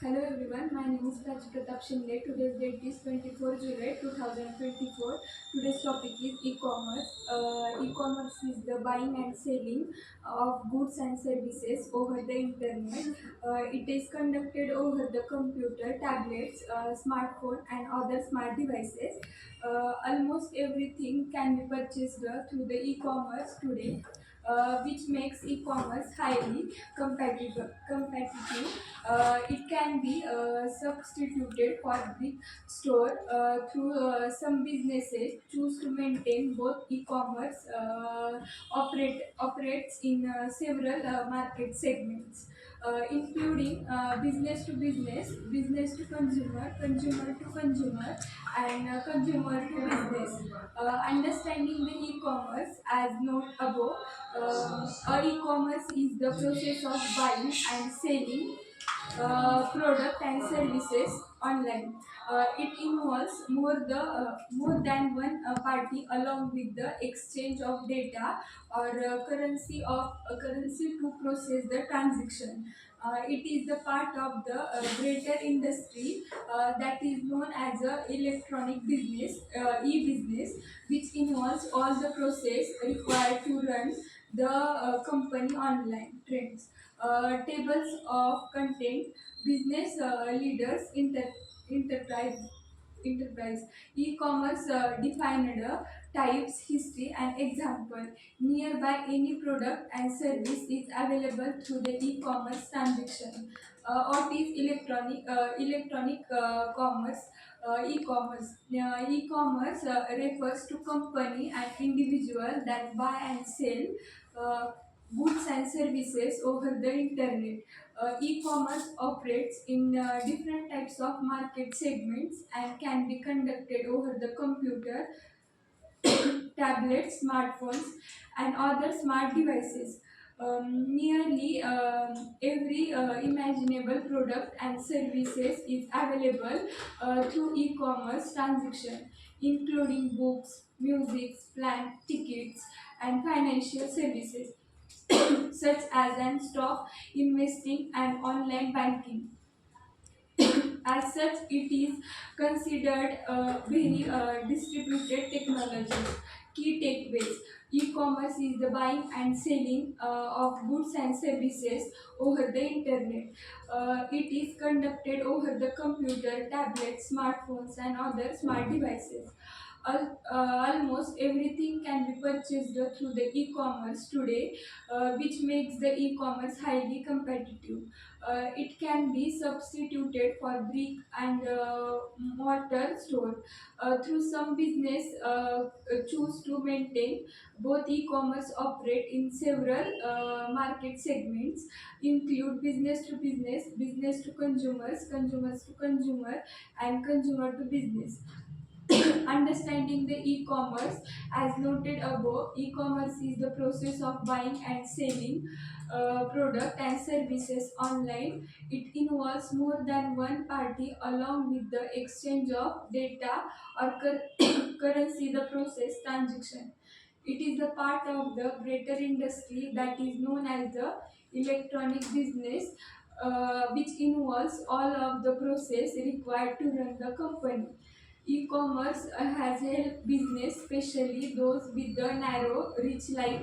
Hello everyone, my name is Prachi Pratap Shinde. Today's date is 24 July 2024. Today's topic is e-commerce. E-commerce is the buying and selling of goods and services over the internet. It is conducted over the computer, tablets, smartphone and other smart devices. Almost everything can be purchased through the e-commerce today. Which makes e-commerce highly competitive. It can be substituted for brick store through some businesses choose to maintain both e-commerce operates in several market segments, including business to business, business to consumer, consumer to consumer, and consumer to business. Understanding the e-commerce as noted above, e-commerce is the process of buying and selling product and services online. It involves more than one party along with the exchange of data or currency to process the transaction. It is the part of the greater industry that is known as electronic business, e-business, which involves all the process required to run the company online trends, tables of content, business leaders, enterprise, e-commerce defined types, history, and example. Nearby any product and service is available through the e-commerce transaction. What is electronic commerce? E-commerce refers to company and individual that buy and sell uh, goods and services over the internet. E-commerce operates in different types of market segments and can be conducted over the computer, tablets, smartphones, and other smart devices. Nearly every imaginable product and services is available through e-commerce transaction, including books, music, plant tickets, and financial services such as an stock investing and online banking. As such, it is considered a very distributed technology. Key takeaways: e-commerce is the buying and selling of goods and services over the internet. It is conducted over the computer, tablets, smartphones, and other smart devices. Almost everything can be purchased through the e-commerce today, which makes the e-commerce highly competitive. It can be substituted for brick and mortar store. Through some business choose to maintain both e-commerce operate in several market segments, include business to business, business to consumers, consumers to consumer, and consumer to business. Understanding the e-commerce, as noted above, e-commerce is the process of buying and selling product and services online. It involves more than one party along with the exchange of data or currency, the process transaction. It is the part of the greater industry that is known as the electronic business, which involves all of the process required to run the company. E-commerce has helped business, especially those with the narrow reach like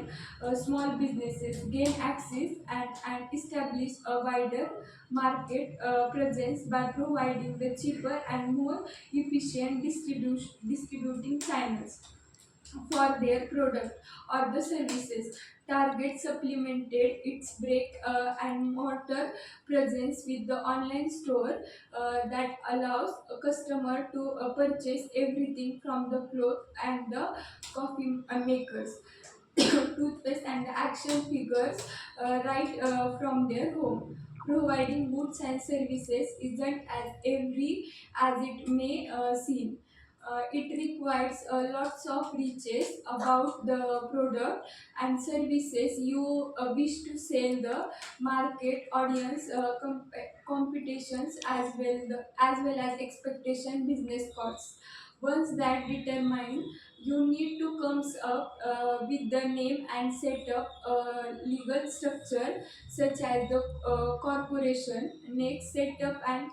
small businesses, gain access and establish a wider market presence by providing the cheaper and more efficient distributing channels for their product or the services. Target supplemented its brick and mortar presence with the online store that allows a customer to purchase everything from the cloth and the coffee makers, toothpaste and the action figures right from their home. Providing goods and services isn't as every as it may seem. It requires lots of research about the product and services you wish to sell, the market audience, competitions, as well as expectation business costs. Once that determined, You need to comes up with the name and set up a legal structure such as the corporation. Next, set up an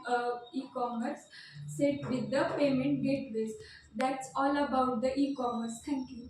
e-commerce set with the payment gateways. That's all about the e-commerce. Thank you.